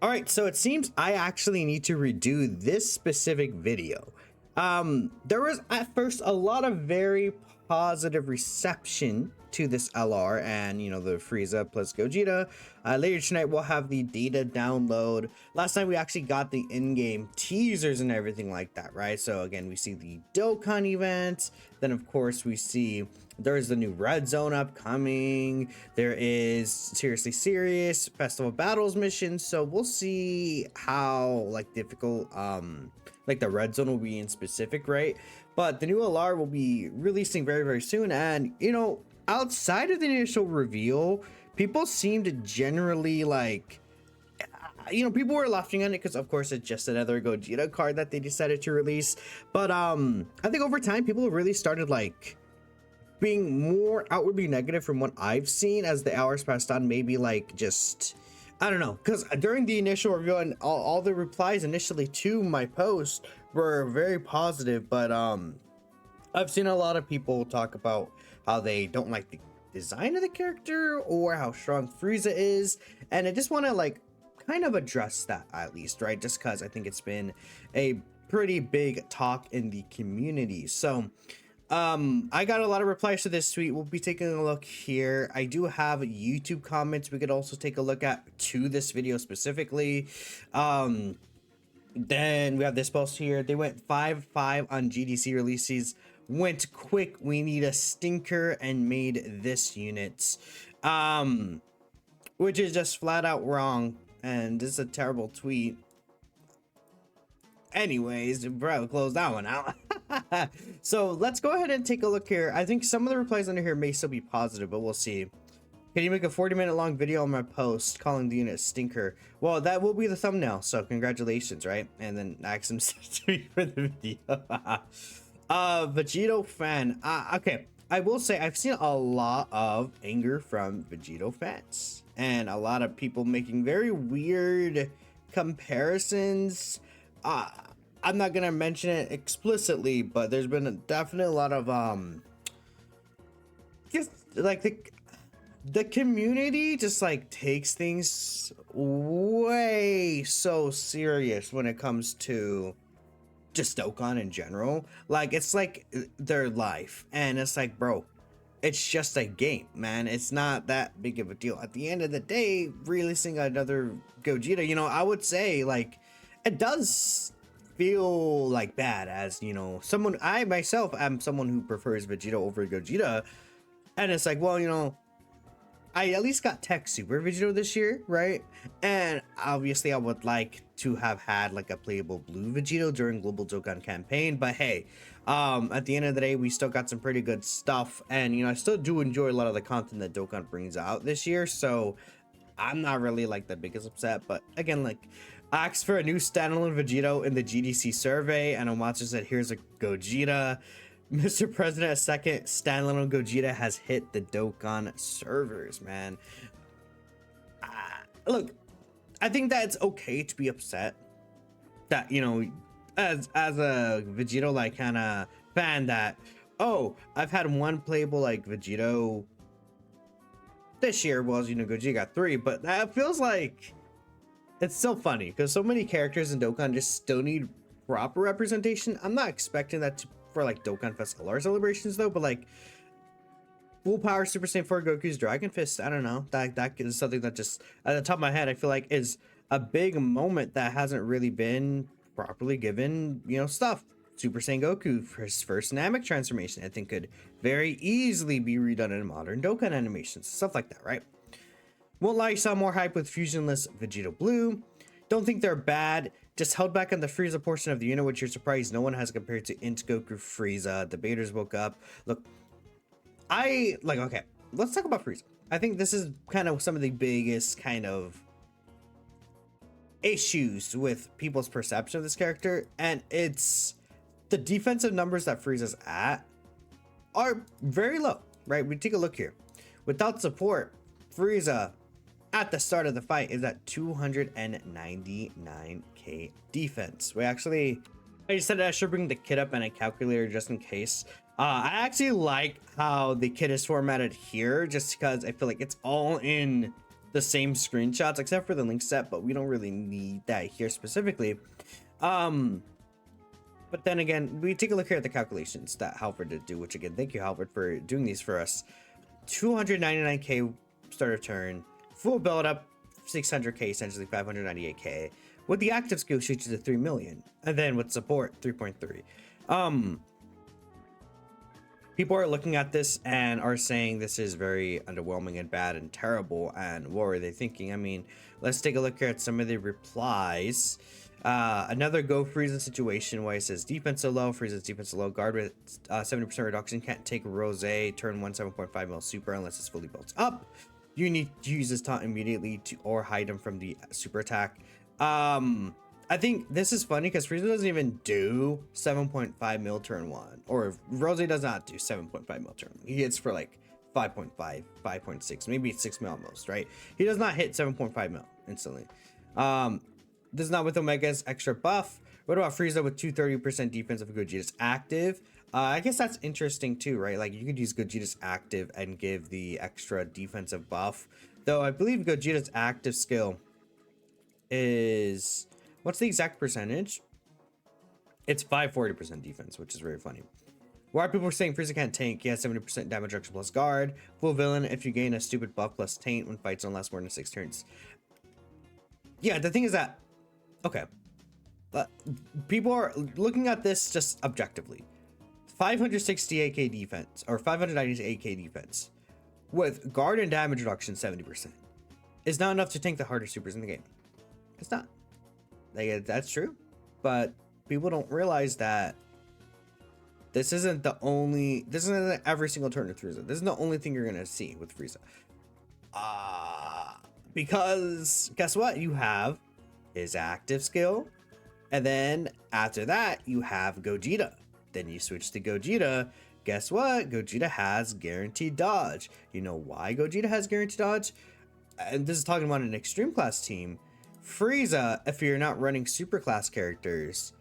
All right, so it seems I actually need to redo this specific video. There was at first a lot of very positive reception to this LR and the Frieza plus Gogeta. Later tonight we'll have the data download. Last time we actually got the in-game teasers and everything like that, right? So again, we see the Dokkan event. Then of course we see there's the new red zone upcoming. There is seriously serious festival battles mission. So we'll see how like difficult like the red zone will be in specific, right? But the new LR will be releasing very, very soon. And outside of the initial reveal, people seem to generally like people were laughing on it because of course it's just another Gogeta card that they decided to release. But I think over time people have really started like being more outwardly negative from what I've seen as the hours passed on. Maybe like just I don't know, because during the initial review and all the replies initially to my post were very positive, but I've seen a lot of people talk about how they don't like the design of the character or how strong Frieza is, and I just want to like kind of address that at least, right? Just because I think it's been a pretty big talk in the community. So I got a lot of replies to this tweet. We'll be taking a look here. I do have YouTube comments we could also take a look at to this video specifically. Then we have this post here. They went 5-5 on GDC releases, went quick, we need a stinker, and made this unit, which is just flat out wrong, and this is a terrible tweet. Anyways, bro, close that one out. So let's go ahead and take a look here. I think some of the replies under here may still be positive, but we'll see. Can you make a 40-minute long video on my post calling the unit stinker? Well, that will be the thumbnail, so congratulations, right? And then ask him to me for the video. Vegito fan. Okay, I will say I've seen a lot of anger from Vegito fans and a lot of people making very weird comparisons. I'm not gonna mention it explicitly, but there's been definitely a lot of just like the community just like takes things way so serious when it comes to just Dokkan in general. Like it's like their life, and it's like, bro, it's just a game, man. It's not that big of a deal. At the end of the day, releasing another Gogeta, I would say like it does feel like bad as someone. I myself am someone who prefers Vegeta over Gogeta, and it's like, well, I at least got Tech Super Vegito this year, right? And obviously I would like to have had like a playable blue Vegito during Global Dokkan campaign, but hey, at the end of the day, we still got some pretty good stuff, and I still do enjoy a lot of the content that Dokkan brings out this year, so I'm not really like the biggest upset. But again, like, asked for a new standalone Vegito in the GDC survey, and Omatsu said, here's a Gogeta. Mr. President, a second standalone Gogeta has hit the Dokkan servers, man. Look, I think that it's okay to be upset that, as a Vegito like kind of fan that, oh, I've had one playable like Vegito this year, was Gogeta got 3, but that feels like it's still funny because so many characters in Dokkan just still need proper representation. I'm not expecting that for like Dokkan Fest LR celebrations though, but like full power Super Saiyan 4 Goku's Dragon Fist, I don't know, that is something that just at the top of my head I feel like is a big moment that hasn't really been properly given stuff. Super Saiyan Goku for his first Namek transformation, I think could very easily be redone in modern Dokkan animations, stuff like that, right? Won't lie, you saw more hype with Fusionless Vegito Blue. Don't think they're bad, just held back on the Frieza portion of the unit, which you're surprised no one has compared to Int Goku Frieza. Debaters woke up. Look, okay, let's talk about Frieza. I think this is kind of some of the biggest kind of issues with people's perception of this character, and it's the defensive numbers that Frieza's at are very low, right? We take a look here. Without support, Frieza at the start of the fight is at 299k defense. I just said I should bring the kit up and a calculator just in case. I actually like how the kit is formatted here, just because I feel like it's all in the same screenshots except for the link set, but we don't really need that here specifically. But then again, we take a look here at the calculations that Halvard did do, which again, thank you Halvard for doing these for us. 299k start of turn, full build up 600k, essentially 598k. With the active skill shoots you to 3 million, and then with support 3.3. People are looking at this and are saying this is very underwhelming and bad and terrible, and what were they thinking? I mean, let's take a look here at some of the replies. Another Go Frieza situation where it says defense so low, Frieza's defense so low, guard with 70% reduction, can't take Rose, turn 1 7.5 mil super unless it's fully built up. You need to use this taunt immediately to or hide him from the super attack. I think this is funny because Frieza doesn't even do 7.5 mil turn 1, or Rose does not do 7.5 mil turn 1. He hits for like 5.5, 5.6, maybe 6 mil at most, right? He does not hit 7.5 mil instantly. This is not with Omega's extra buff. What about Frieza with 230% defense if Gogeta's active? I guess that's interesting too, right? Like you could use Gogeta's active and give the extra defensive buff. Though I believe Gogeta's active skill is, what's the exact percentage? It's 540% defense, which is very funny. Why people are saying Frieza can't tank? He has 70% damage reduction plus guard. Full villain if you gain a stupid buff plus taint when fights don't last more than 6 turns. Yeah, the thing is that, okay, people are looking at this just objectively. 568k defense, or 598k defense, with guard and damage reduction 70%, is not enough to tank the harder supers in the game. It's not. Like, that's true, but people don't realize that this isn't the only, this isn't every single turn with Frieza. This is the only thing you're gonna see with Frieza. Because guess what? You have his active skill, and then after that you have Gogeta. Then you switch to Gogeta. Guess what? Gogeta has guaranteed dodge. You know why Gogeta has guaranteed dodge? And this is talking about an extreme class team. Frieza, if you're not running super class characters,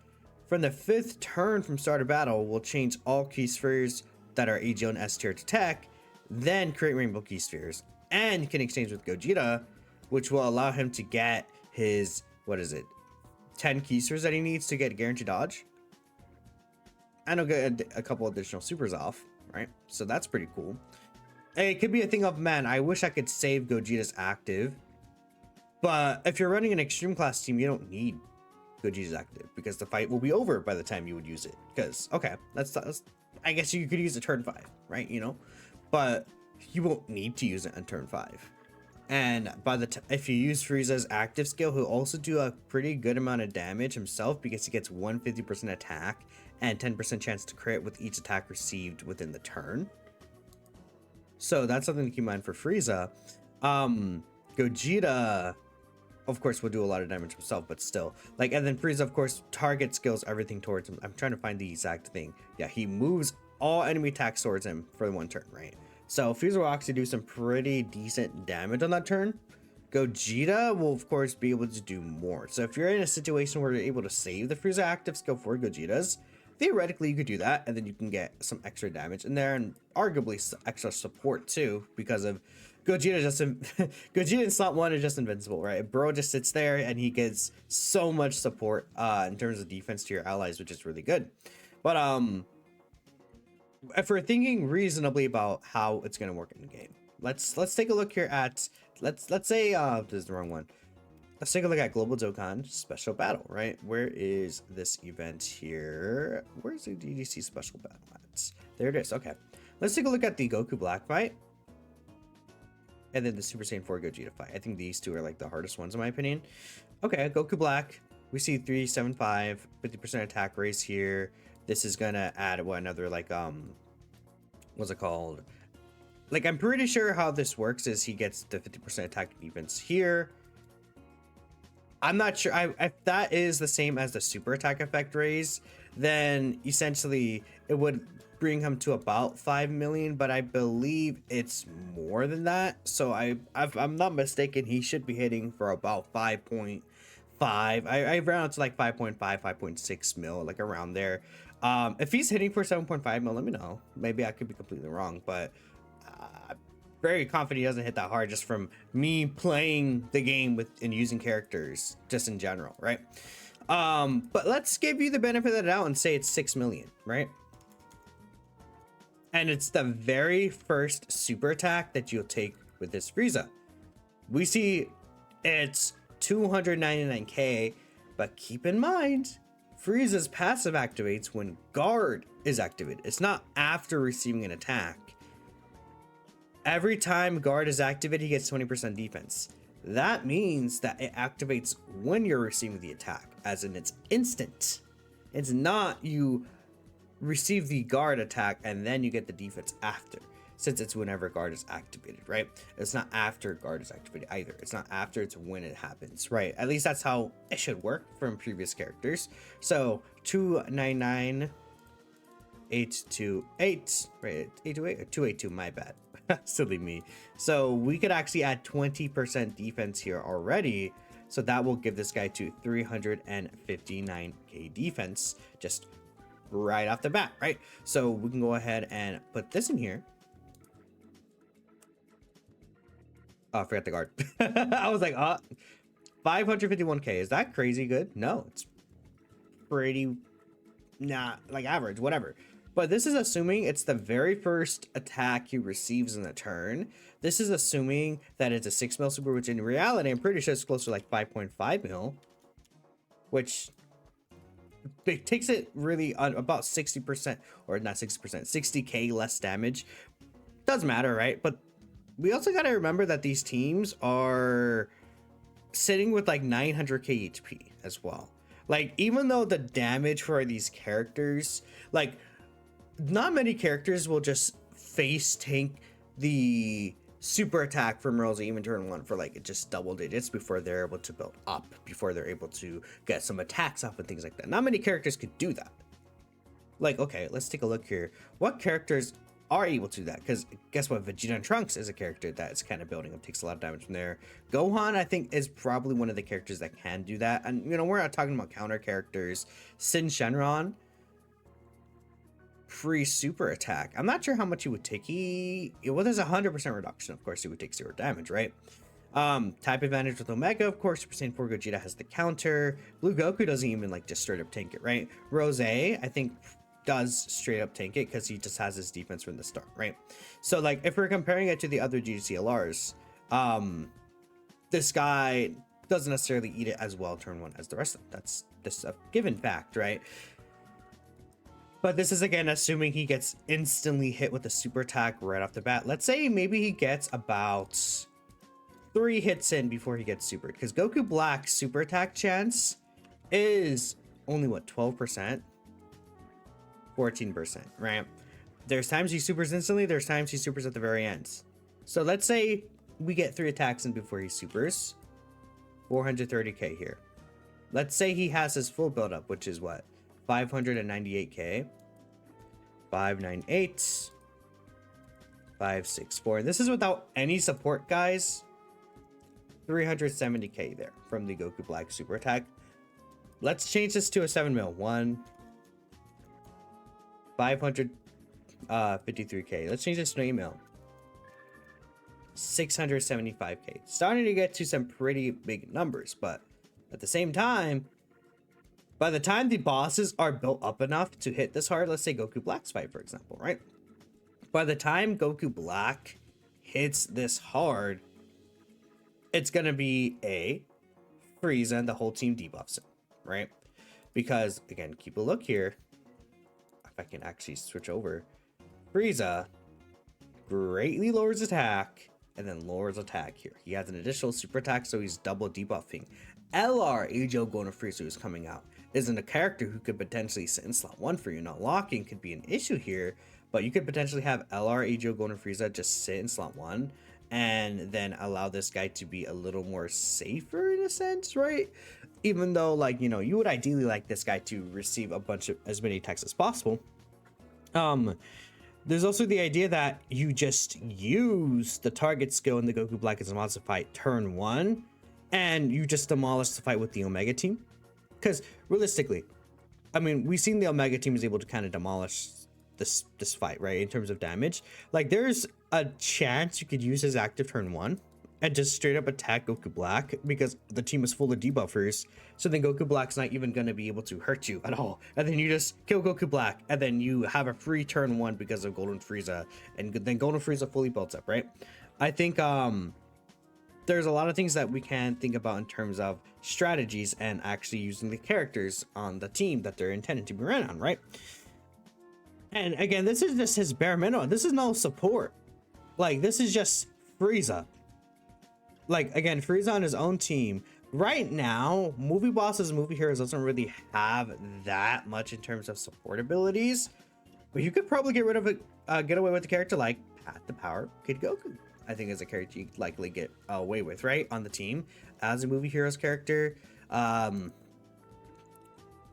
from the 5th turn from start of battle, will change all key spheres that are AGL and S tier to tech, then create rainbow key spheres, and can exchange with Gogeta, which will allow him to get his, what is it, 10 key spheres that he needs to get guaranteed dodge. And he'll get a couple additional supers off, right? So that's pretty cool. It could be a thing of, man, I wish I could save Gogeta's active. But if you're running an extreme class team, you don't need Gogeta's active because the fight will be over by the time you would use it. Because, okay, that's I guess you could use it turn 5, right? You know, but you won't need to use it on turn 5. And by the if you use Frieza's active skill, he'll also do a pretty good amount of damage himself because he gets 150% attack and 10% chance to crit with each attack received within the turn. So that's something to keep in mind for Frieza. Gogeta, of course, will do a lot of damage himself, but still, like, and then Frieza, of course, target skills everything towards him. I'm trying to find the exact thing. Yeah, he moves all enemy attacks towards him for 1 turn, right? So Frieza will actually do some pretty decent damage on that turn. Gogeta will, of course, be able to do more. So if you're in a situation where you're able to save the Frieza active skill for Gogeta's, theoretically you could do that, and then you can get some extra damage in there, and arguably extra support too, because of Gogeta Gogeta in slot 1 is just invincible, right? Bro just sits there and he gets so much support in terms of defense to your allies, which is really good. But if we're thinking reasonably about how it's gonna work in the game, let's take a look here at let's say this is the wrong one. Let's take a look at Global Dokkan Special Battle, right? Where is this event here? Where's the DDC Special Battle at? There it is. Okay, let's take a look at the Goku Black fight, and then the Super Saiyan 4 Gogeta fight. I think these two are like the hardest ones in my opinion. Okay, Goku Black. We see 375, 50% attack raise here. This is gonna add what, another like what's it called? Like, I'm pretty sure how this works is he gets the 50% attack defense here. I'm not sure if that is the same as the super attack effect raise, then essentially it would bring him to about 5 million, but I believe it's more than that. So if I'm not mistaken, he should be hitting for about 5.5. I round to like 5.5, 5.6 mil, like around there. If he's hitting for 7.5 mil, let me know. Maybe I could be completely wrong, but very confident he doesn't hit that hard just from me playing the game with and using characters just in general, right? But let's give you the benefit of the doubt and say it's 6 million, right? And it's the very first super attack that you'll take with this Frieza. We see it's 299k, but keep in mind, Frieza's passive activates when guard is activated. It's not after receiving an attack. Every time guard is activated, he gets 20% defense. That means that it activates when you're receiving the attack, as in it's instant. It's not you receive the guard attack and then you get the defense after, since it's whenever guard is activated, right? It's not after guard is activated either. It's not after, it's when it happens, right? At least that's how it should work from previous characters. So 299 828, right? 828 or 282, my bad. Silly me. So we could actually add 20% defense here already. So that will give this guy to 359k defense just right off the bat, right? So we can go ahead and put this in here. Oh, I forgot the guard. I was like, 551k. Is that crazy good? No, it's pretty, like average, whatever. But this is assuming it's the very first attack he receives in the turn. This is assuming that it's a 6 mil super, which in reality, I'm pretty sure it's closer to like 5.5 mil, which it takes it really on about 60%, or not 60%, 60k less damage. Doesn't matter, right? But we also got to remember that these teams are sitting with like 900k HP as well. Like, even though the damage for these characters, like, not many characters will just face tank the super attack from Rosa even turn 1 for like just double digits before they're able to build up, before they're able to get some attacks up and things like that. Not many characters could do that. Like, okay, let's take a look here. What characters are able to do that? Because guess what? Vegeta and Trunks is a character that's kind of building up, takes a lot of damage from there. Gohan, I think, is probably one of the characters that can do that. And, you know, we're not talking about counter characters. Sin Shenron, free super attack. I'm not sure how much he would take. Well, there's 100% reduction. Of course, he would take 0 damage, right? Type advantage with Omega, of course. Super Saiyan 4 Gogeta has the counter. Blue Goku doesn't even like just straight up tank it, right? Rose, I think, does straight up tank it because he just has his defense from the start, right? So like if we're comparing it to the other GCLRs, this guy doesn't necessarily eat it as well turn 1 as the rest of them. That's just a given fact, right? But this is again assuming he gets instantly hit with a super attack right off the bat. Let's say maybe he gets about 3 hits in before he gets supered, because Goku Black's super attack chance is only what, 12%, 14%, right? There's times he supers instantly, there's times he supers at the very end. So let's say we get 3 attacks in before he supers, 430k here. Let's say he has his full build up, which is what, 598k, 598, 564, and this is without any support, guys. 370k there from the Goku Black super attack. Let's change this to a 7 mil. 553k. Let's change this to an 8 mil. 675k. Starting to get to some pretty big numbers, but at the same time, by the time the bosses are built up enough to hit this hard, let's say Goku Black's fight, for example, right? By the time Goku Black hits this hard, it's going to be Frieza and the whole team debuffs him, right? Because, again, keep a look here. If I can actually switch over. Frieza greatly lowers attack and then lowers attack here. He has an additional super attack, so he's double debuffing. LR Age-O going to Frieza, who's coming out, isn't a character who could potentially sit in slot 1 for you. Now, locking could be an issue here, but you could potentially have LR Age-O going to Frieza just sit in slot 1 and then allow this guy to be a little more safer in a sense, right? Even though, like, you know, you would ideally like this guy to receive a bunch of as many attacks as possible. There's also the idea that you just use the target skill in the Goku Black as a monster fight turn 1 and you just demolish the fight with the Omega team. Because realistically, I mean, we've seen the Omega team is able to kind of demolish this fight, right, in terms of damage. Like, there's a chance you could use his active turn 1 and just straight up attack Goku Black because the team is full of debuffers. So then Goku Black's not even going to be able to hurt you at all. And then you just kill Goku Black and then you have a free turn 1 because of Golden Frieza. And then Golden Frieza fully builds up, right? I think there's a lot of things that we can think about in terms of strategies and actually using the characters on the team that they're intended to be ran on, right? And again, this is just his bare minimum. This is no support. Like, this is just Frieza. Like, again, Frieza on his own team. Right now, Movie Bosses, Movie Heroes doesn't really have that much in terms of support abilities. But you could probably get rid of it, get away with a character like Pat the Power Kid Goku. I think is a character you likely get away with, right? On the team as a Movie Heroes character.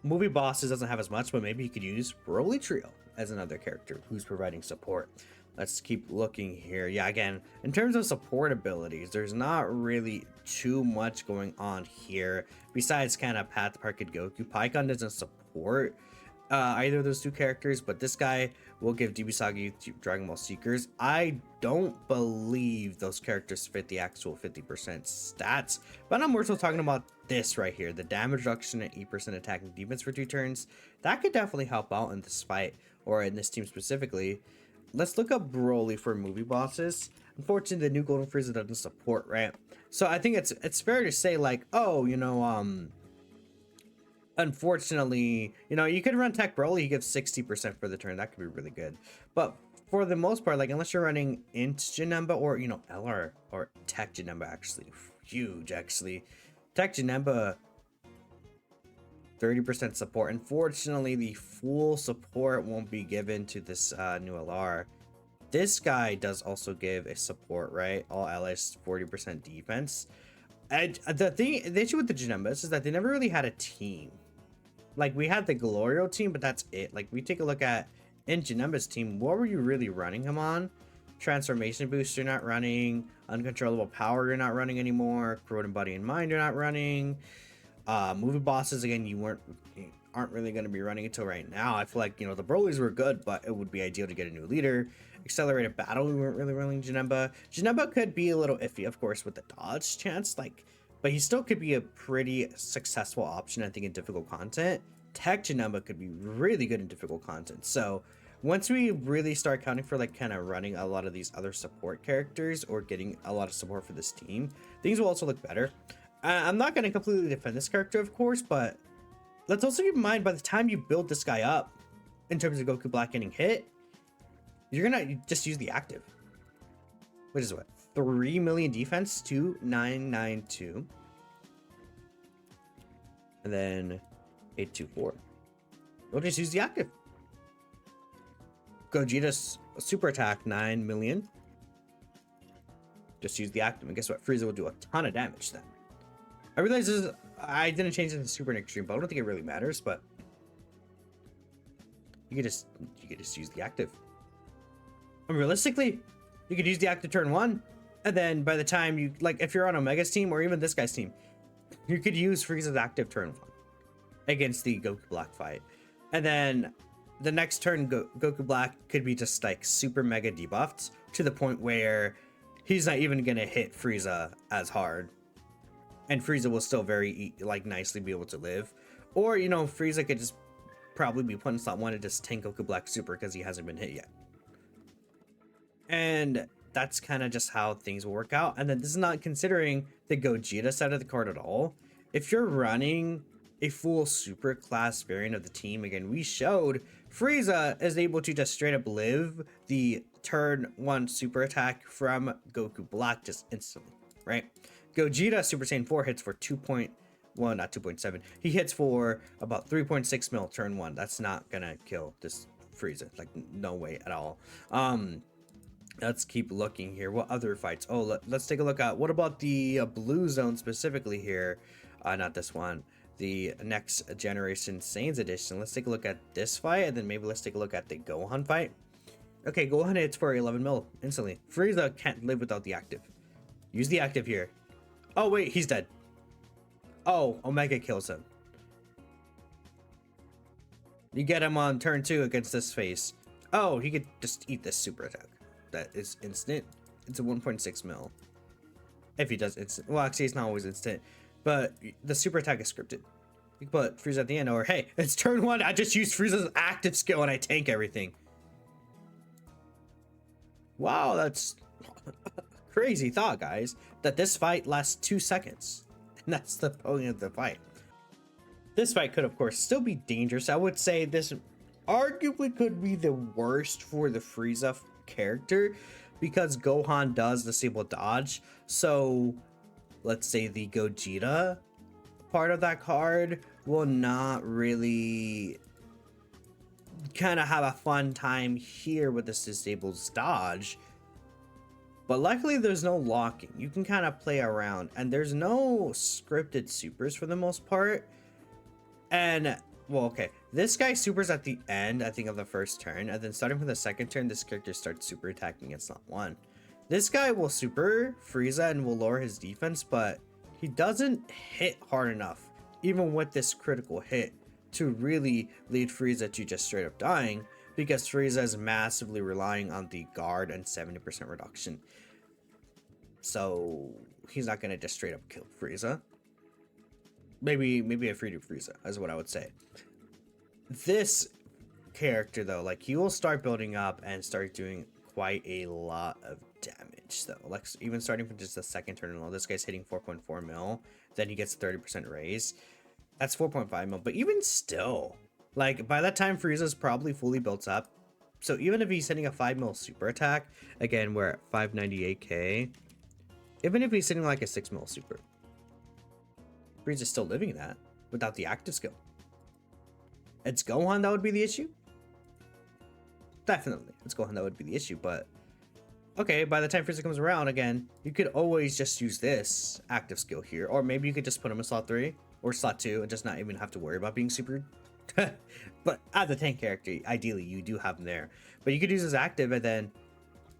Movie Bosses doesn't have as much, but maybe you could use Broly Trio as another character who's providing support. Let's keep looking here. Yeah, again, in terms of support abilities, there's not really too much going on here besides kind of Path Park Kid Goku. Pikkon doesn't support either of those two characters, but this guy will give DB Saga Youth Dragon Ball Seekers. I don't believe those characters fit the actual 50% stats, but I'm more so talking about this right here, the damage reduction and 8% attack and defense for 2 turns. That could definitely help out in this fight, or in this team specifically. Let's look up Broly for Movie Bosses. Unfortunately, the new Golden Frieza doesn't support, right? So I think it's fair to say, like, oh, you know, unfortunately, you know, you could run Tech Broly, he gives 60% for the turn. That could be really good. But for the most part, like, unless you're running Int Janemba or, you know, LR or Tech Janemba, actually, huge, actually. Tech Janemba, 30% support. Unfortunately, the full support won't be given to this new LR. This guy does also give a support, right? All allies 40% defense. And the issue with the Janembas is that they never really had a team. Like, we had the Glorio team, but that's it. Like, we take a look at in Janemba's team, what were you really running him on? Transformation boost you're not running, uncontrollable power you're not running anymore, corroded body and mind you're not running. Movie Bosses, again, you aren't really going to be running until right now. I feel like, you know, the Brolys were good, but it would be ideal to get a new leader. Accelerated battle, we weren't really running Janemba. Janemba could be a little iffy, of course, with the dodge chance, like, but he still could be a pretty successful option, I think, in difficult content. Tech Janemba could be really good in difficult content. So once we really start counting for, like, kind of running a lot of these other support characters or getting a lot of support for this team, things will also look better. I'm not going to completely defend this character, of course, but let's also keep in mind, by the time you build this guy up, in terms of Goku Black getting hit, you're going to just use the active. Which is what? 3 million defense, 2992. And then 824. We'll just use the active. Gogeta's super attack, 9 million. Just use the active. And guess what? Frieza will do a ton of damage then. I realize I didn't change it to super and extreme, but I don't think it really matters, but you could just use the active. And realistically, you could use the active turn 1, and then by the time you, like, if you're on Omega's team or even this guy's team, you could use Frieza's active turn 1 against the Goku Black fight. And then the next turn, Goku Black could be just like super mega debuffed to the point where he's not even gonna hit Frieza as hard. And Frieza will still very, like, nicely be able to live. Or, you know, Frieza could just probably be put in slot 1 to just tank Goku Black super because he hasn't been hit yet. And that's kind of just how things will work out. And then this is not considering the Gogeta side of the card at all. If you're running a full super class variant of the team, again, we showed Frieza is able to just straight up live the turn 1 super attack from Goku Black just instantly, right? Gogeta Super Saiyan 4 hits for 2.1, not 2.7. He hits for about 3.6 mil turn 1. That's not gonna kill this Frieza. Like, no way at all. Let's keep looking here. What other fights? Oh, let's take a look at, what about the blue zone specifically here? Not this one. The next generation Saiyans edition. Let's take a look at this fight, and then maybe let's take a look at the Gohan fight. Okay, Gohan hits for 11 mil instantly. Frieza can't live without the active. Use the active here. Oh, wait, he's dead. Oh, Omega kills him. You get him on turn 2 against this face. Oh, he could just eat this super attack. that is instant. It's a 1.6 mil. If he does instant. Well, actually, it's not always instant. But the super attack is scripted. You can put Frieza at the end, or hey, it's turn 1. I just used Frieza's active skill and I tank everything. Wow, that's crazy thought, guys. That this fight lasts 2 seconds. And that's the point of the fight. This fight could, of course, still be dangerous. I would say this arguably could be the worst for the Frieza character because Gohan does disable dodge. So let's say the Gogeta part of that card will not really kind of have a fun time here with this disabled dodge. But luckily there's no locking. You can kind of play around, and there's no scripted supers for the most part. And well, okay, this guy supers at the end, I think, of the first turn, and then starting from the second turn, this character starts super attacking against Slot 1. This guy will super Frieza and will lower his defense, but he doesn't hit hard enough, even with this critical hit, to really lead Frieza to just straight up dying, because Frieza is massively relying on the guard and 70% reduction. So he's not gonna just straight up kill Frieza. Maybe a free to Frieza is what I would say. This character though, like, he will start building up and start doing quite a lot of damage though. Like, even starting from just the second turn alone, this guy's hitting 4.4 mil, then he gets 30% raise. That's 4.5 mil, but even still, like, by that time Frieza's probably fully built up. So even if he's hitting a 5 mil super attack, again, we're at 598k. Even if he's hitting like a 6 mil super, Frieza's still living that without the active skill. It's Gohan that would be the issue? Definitely, it's Gohan that would be the issue, but okay, by the time Frieza comes around again, you could always just use this active skill here, or maybe you could just put him in slot 3 or slot 2 and just not even have to worry about being super. But as a tank character, ideally you do have him there, but you could use his active, and then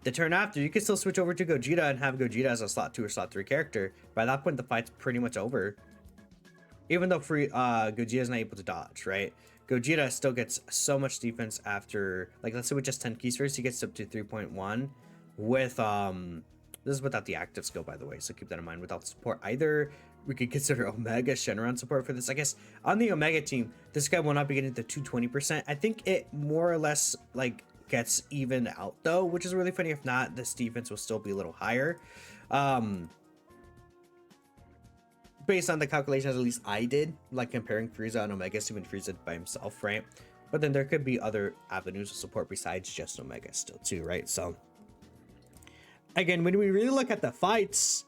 the turn after you could still switch over to Gogeta and have Gogeta as a slot 2 or slot 3 character. By that point the fight's pretty much over, even though Gogeta is not able to dodge, right? Gogeta still gets so much defense after, like, let's say with just 10 keys first, he gets up to 3.1 with this is without the active skill, by the way, so keep that in mind. Without support, either we could consider Omega Shenron support for this. I guess on the Omega team, this guy will not be getting the 220%. I think it more or less like gets even out though, which is really funny. If not, this defense will still be a little higher. Based on the calculations, at least I did, like comparing Frieza and Omega, even Frieza by himself, right? But then there could be other avenues of support besides just Omega still too, right? So again, when we really look at the fights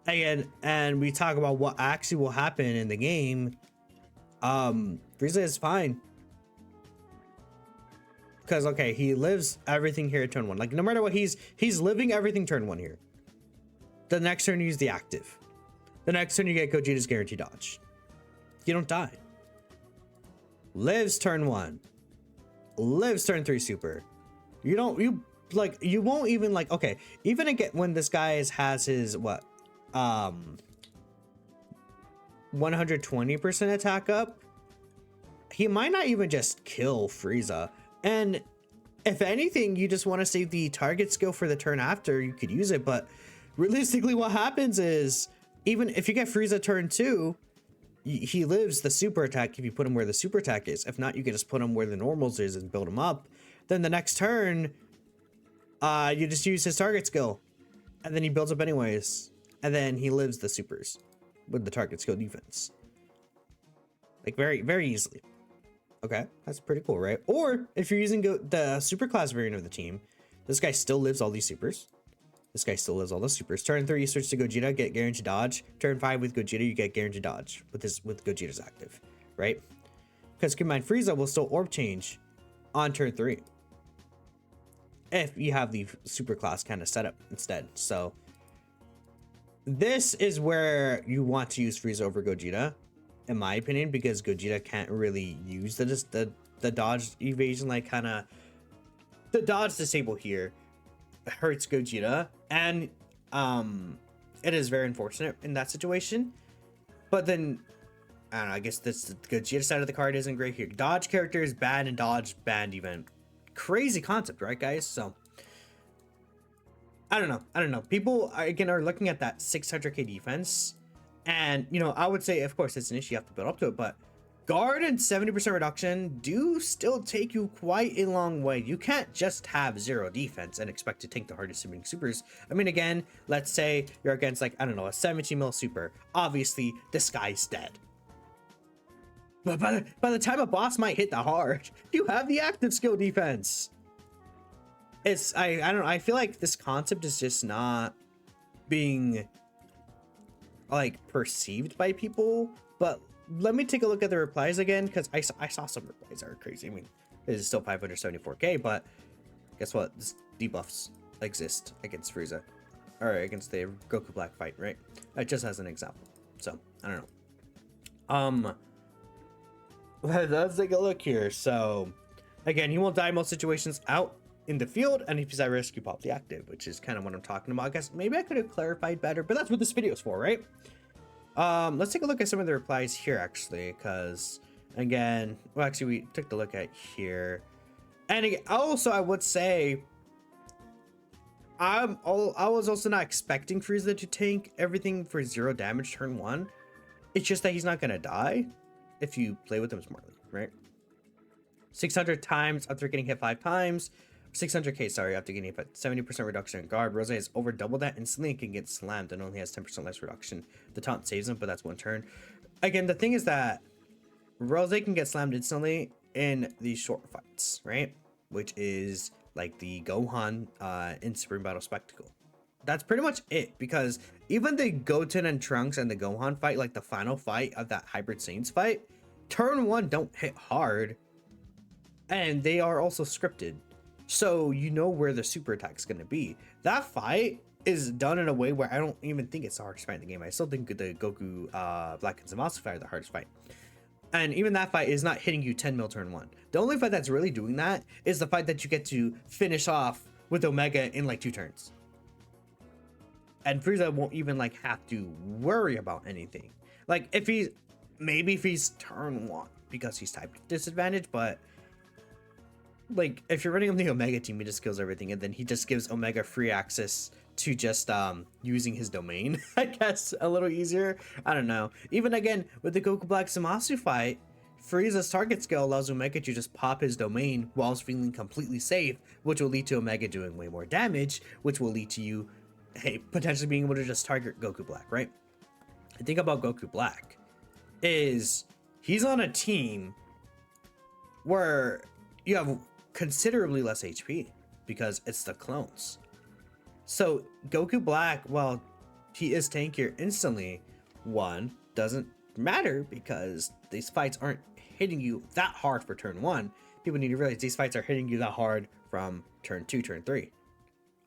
again and we talk about what actually will happen in the game, Frieza is fine. Because okay, he lives everything here at turn 1. Like, no matter what, he's living everything turn 1 here. The next turn you use the active. The next turn you get Gogeta's guaranteed dodge. You don't die. Lives turn 1. Lives turn 3 super. You won't even, like, okay, even again when this guy has his what 120% attack up, he might not even just kill Frieza. And if anything, you just want to save the target skill for the turn after, you could use it. But realistically, what happens is, even if you get Frieza turn 2, he lives the super attack if you put him where the super attack is. If not, you can just put him where the normals is and build him up. Then the next turn, you just use his target skill, and then he builds up anyways. And then he lives the supers with the target skill defense. Like, very, very easily. Okay, that's pretty cool, right? Or if you're using the super class variant of the team, this guy still lives all these supers. This guy still lives all the supers. Turn 3, you switch to Gogeta, get guaranteed dodge. Turn 5 with Gogeta, you get guaranteed dodge with Gogeta's active, right? Because keep in mind, Frieza will still orb change on turn 3 if you have the super class kind of setup instead. So this is where you want to use Frieza over Gogeta, in my opinion, because Gogeta can't really use the dodge evasion, like, kind of the dodge disable here hurts Gogeta, and it is very unfortunate in that situation. But then I don't know, I guess this Gogeta side of the card isn't great here. Dodge character is bad and dodge banned even. Crazy concept, right, guys? So I don't know. People again are looking at that 600k defense, and you know, I would say, of course, it's an issue, you have to build up to it, but guard and 70% reduction do still take you quite a long way. You can't just have 0 defense and expect to tank the hardest hitting supers. I mean, again, let's say you're against, like, I don't know, a 17 mil super. Obviously, this guy's dead. But by the time a boss might hit the hard, you have the active skill defense. It's, I don't know, I feel like this concept is just not being, like, perceived by people. But let me take a look at the replies again, because I saw some replies that are crazy. I mean, it is still 574k, but guess what? This debuffs exist against Frieza, or against the Goku Black fight, right? Just as an example. So, I don't know. Let's take a look here. So, again, he won't die in most situations out in the field, and if he's at risk, you pop the active, which is kind of what I'm talking about. I guess maybe I could have clarified better, but that's what this video is for, right? Let's take a look at some of the replies here, actually, because again, well, actually, we took the look at here, and again, also I would say I was also not expecting Frieza to tank everything for 0 damage turn 1. It's just that he's not gonna die if you play with him smartly, right? 600 times after getting hit 5 times. 600k, sorry, after getting hit, 70% reduction in guard. Rose has over double that instantly and can get slammed and only has 10% less reduction. The taunt saves him, but that's 1 turn. Again, the thing is that Rose can get slammed instantly in these short fights, right? Which is like the Gohan in Supreme Battle Spectacle. That's pretty much it, because even the Goten and Trunks and the Gohan fight, like the final fight of that Hybrid Saints fight, turn 1 don't hit hard, and they are also scripted. So you know where the super attack is going to be. That fight is done in a way where I don't even think it's the hardest fight in the game. I still think the Goku Black and Zamasu fight are the hardest fight. And even that fight is not hitting you 10 mil turn 1. The only fight that's really doing that is the fight that you get to finish off with Omega in like 2 turns. And Frieza won't even like have to worry about anything. Like if he's turn 1 because he's type disadvantage, but like if you're running on the Omega team, he just kills everything, and then he just gives Omega free access to just using his domain. I guess a little easier. I don't know. Even again with the Goku Black Zamasu fight, Frieza's target skill allows Omega to just pop his domain whilst feeling completely safe, which will lead to Omega doing way more damage, which will lead to you, hey, potentially being able to just target Goku Black, right? The thing about Goku Black is he's on a team where you have considerably less HP because it's the clones. So Goku Black, while he is tankier instantly, 1 doesn't matter because these fights aren't hitting you that hard for turn 1. People need to realize these fights are hitting you that hard from turn 2, turn 3.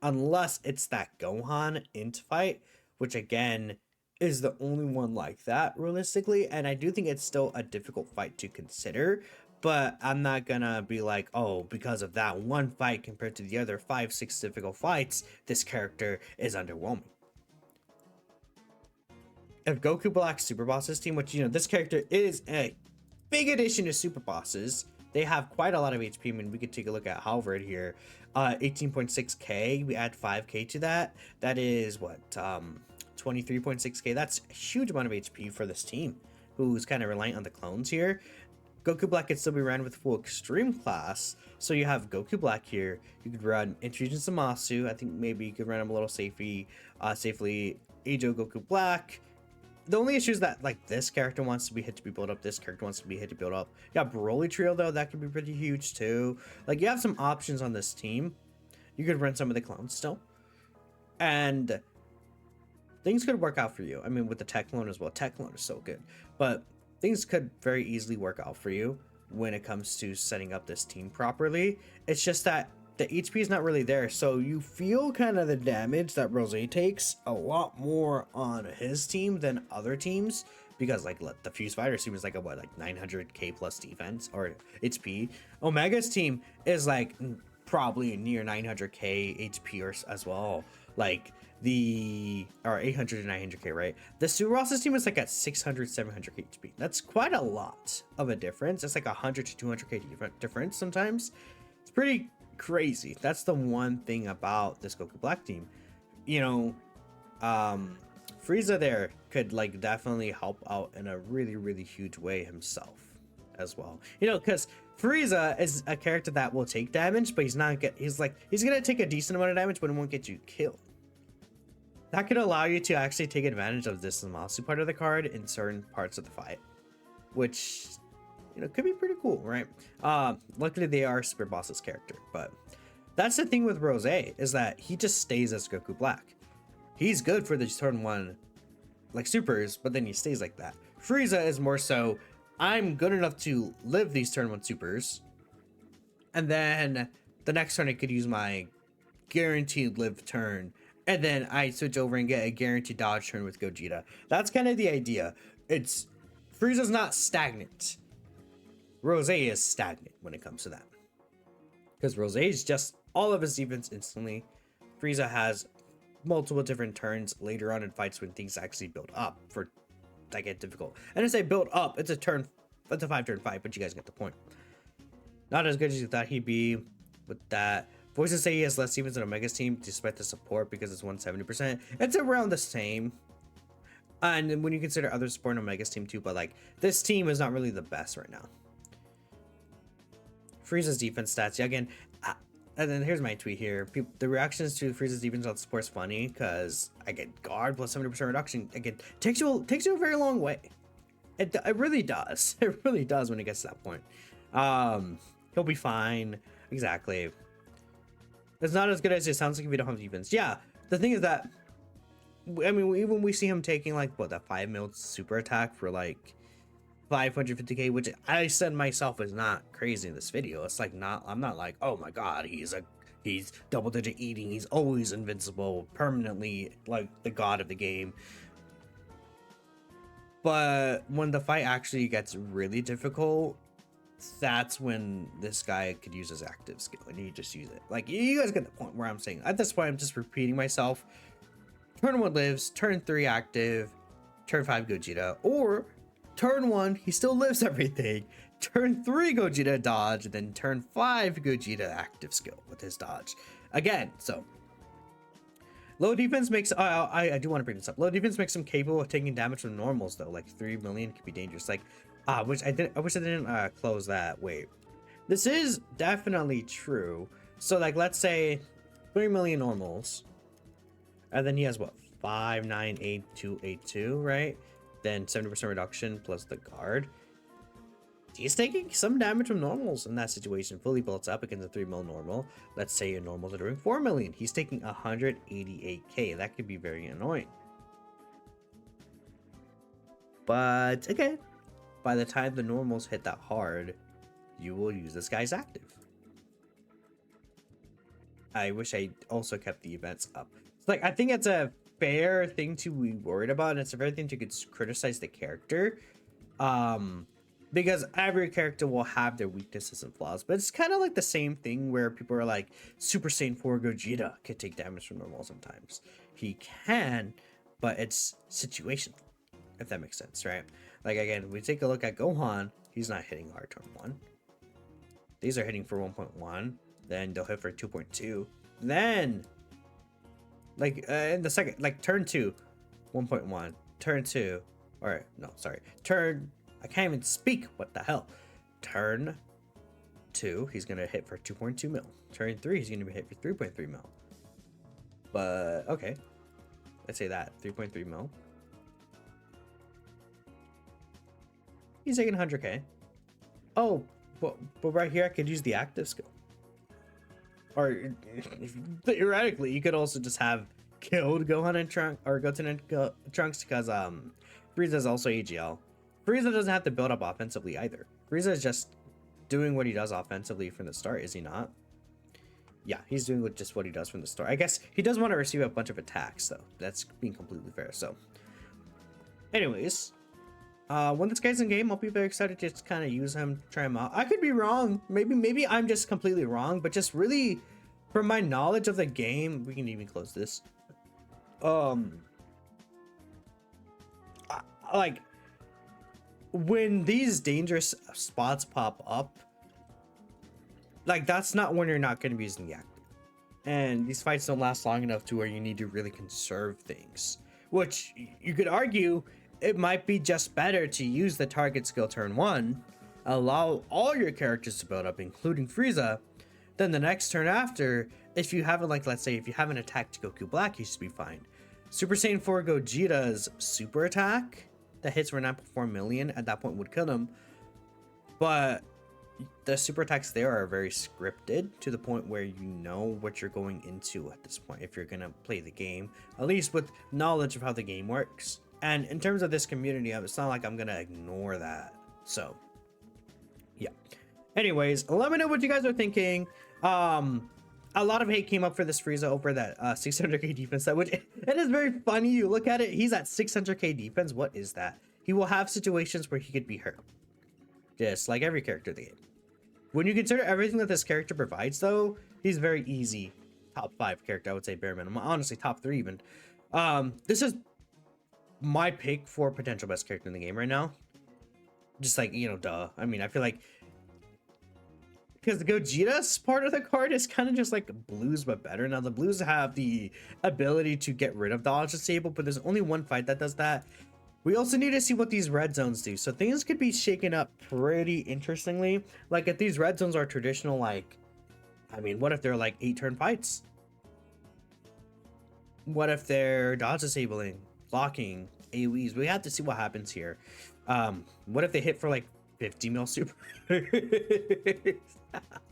Unless it's that Gohan int fight, which again is the only one like that realistically, and I do think it's still a difficult fight to consider. But I'm not gonna be like, oh, because of that one fight compared to the other 5-6 difficult fights, this character is underwhelming. If Goku Black Super Bosses team, which, you know, this character is a big addition to Super Bosses, they have quite a lot of HP. I mean, we could take a look at Halvard here. 18.6k, we add 5k to that. That is what, 23.6k. That's a huge amount of HP for this team, who's kind of reliant on the clones here. Goku Black could still be ran with full extreme class. So you have Goku Black here. You could run Introduction Zamasu. I think maybe you could run him a little safely Ajo Goku Black. The only issue is that like this character wants to be hit to be built up. This character wants to be hit to build up. You got Broly Trio though. That could be pretty huge too. Like you have some options on this team. You could run some of the clones still. And things could work out for you. I mean, with the Tech Clone as well. Tech Clone is so good. But things could very easily work out for you when it comes to setting up this team properly. It's just that the HP is not really there, so you feel kind of the damage that Rose takes a lot more on his team than other teams, because like the Fuse Fighter team is like a what, like 900k plus defense or HP. Omega's team is like probably near 900k HP or as well. Like the, or 800 to 900k, right? The Super Bosses team is like at 600, 700k HP. That's quite a lot of a difference. It's like 100 to 200k difference sometimes. It's pretty crazy. That's the one thing about this Goku Black team. you know, Frieza there could like definitely help out in a really huge way himself as well. You know, because Frieza is a character that will take damage, but he's not get. He's gonna take a decent amount of damage, but it won't get you killed. That could allow you to actually take advantage of this Zamasu part of the card in certain parts of the fight, which, you know, could be pretty cool, right? Luckily they are Super Boss's character, but that's the thing with Rose, is that he just stays as Goku Black. He's good for the turn 1 like supers, but then he stays like that. Frieza is more so, I'm good enough to live these turn 1 supers, and then the next turn I could use my guaranteed live turn, and then I switch over and get a guaranteed dodge turn with Gogeta. That's kind of the idea. It's Frieza's not stagnant. Rose is stagnant when it comes to that. Because Rose is just all of his defense instantly. Frieza has multiple different turns later on in fights when things actually build up for that get difficult. And I say build up, it's a 5-turn fight, but you guys get the point. Not as good as you thought he'd be with that. Voices say he has less defense than Omega's team despite the support because it's 170%. It's around the same. And when you consider other support in Omega's team too, but like this team is not really the best right now. Frieza's defense stats, yeah, again, and then here's my tweet here. The reactions to Frieza's defense on support is funny because I get guard plus 70% reduction. Again, takes you a very long way. It really does. It really does when it gets to that point. He'll be fine. Exactly. It's not as good as it sounds like if you don't have defense. Yeah, the thing is that, I mean, even we see him taking like what, that 5 mil super attack for like 550k, which I said myself is not crazy in this video. It's like I'm not like, oh my god, he's double digit eating, he's always invincible, permanently like the god of the game. But when the fight actually gets really difficult, that's when this guy could use his active skill, and you just use it. Like, you guys get the point where I'm saying at this point I'm just repeating myself. Turn 1 lives, turn 3 active, turn 5 Gogeta, or turn 1 he still lives everything, turn 3 Gogeta dodge, and then turn 5 Gogeta active skill with his dodge again. So low defense makes I do want to bring this up. Low defense makes him capable of taking damage from normals though. Like 3 million could be dangerous. Like I wish I didn't close that. Wait, this is definitely true. So like, let's say 3 million normals, and then he has what, 598,282, right? Then 70% reduction plus the guard. He's taking some damage from normals in that situation. Fully built up against a 3 mil normal. Let's say your normals are doing 4 million. He's taking 188k. That could be very annoying. But again, by the time the normals hit that hard, you will use this guy's active. I wish I also kept the events up. It's like, I think it's a fair thing to be worried about, and it's a fair thing to criticize the character. Because every character will have their weaknesses and flaws, but it's kind of like the same thing where people are like, Super Saiyan 4 Gogeta could take damage from normal sometimes. He can, but it's situational, if that makes sense, right? Like, again, we take a look at Gohan, he's not hitting hard turn 1. These are hitting for 1.1, then they'll hit for 2.2. Then, like, in the second, like, turn 2, 1.1. Turn 2, or, no, sorry. I can't even speak, what the hell. Turn 2, he's gonna hit for 2.2 mil. Turn 3, he's gonna be hit for 3.3 mil. But, okay. Let's say that, 3.3 mil. He's taking 100k. Oh, but right here I could use the active skill. Or theoretically, you could also just have killed Gohan and Trunks, or Goten and Trunks, because Frieza is also AGL. Frieza doesn't have to build up offensively either. Frieza is just doing what he does offensively from the start, is he not? Yeah, he's doing just what he does from the start. I guess he does want to receive a bunch of attacks, though. That's being completely fair. So, anyways, when this guy's in game, I'll be very excited to just kind of use him, try him out. I could be wrong. Maybe I'm just completely wrong, but just really, from my knowledge of the game, we can even close this. Like, when these dangerous spots pop up, like, that's not when you're not going to be using the active. and these fights don't last long enough to where you need to really conserve things, which you could argue it might be just better to use the target skill turn 1, allow all your characters to build up, including Frieza, then the next turn after, if you haven't, like, let's say if you haven't attacked Goku Black, you should be fine. Super Saiyan 4 Gogeta's super attack that hits for 9.4 million at that point would kill him, but the super attacks there are very scripted to the point where you know what you're going into at this point if you're gonna play the game, at least with knowledge of how the game works. And in terms of this community, it's not like I'm gonna ignore that. So yeah, anyways, let me know what you guys are thinking. A lot of hate came up for this Frieza over that 600k defense set, which it is very funny. You look at it, he's at 600k defense. What is that? He will have situations where he could be hurt, just like every character in the game. When you consider everything that this character provides, though, he's very easy top 5 character, I would say, bare minimum. Honestly, top 3 even. This is my pick for potential best character in the game right now. Just like, you know, duh. I mean, I feel like because the Gogeta's part of the card is kind of just like blues but better. Now the blues have the ability to get rid of dodge disable, but there's only one fight that does that. We also need to see what these red zones do, so things could be shaken up pretty interestingly. Like if these red zones are traditional, like, I mean, what if they're like 8-turn fights? What if they're dodge disabling, blocking, AoEs? We have to see what happens here. What if they hit for like 50 mil super?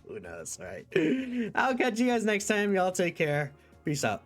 Who knows? All right, I'll catch you guys next time. Y'all take care. Peace out.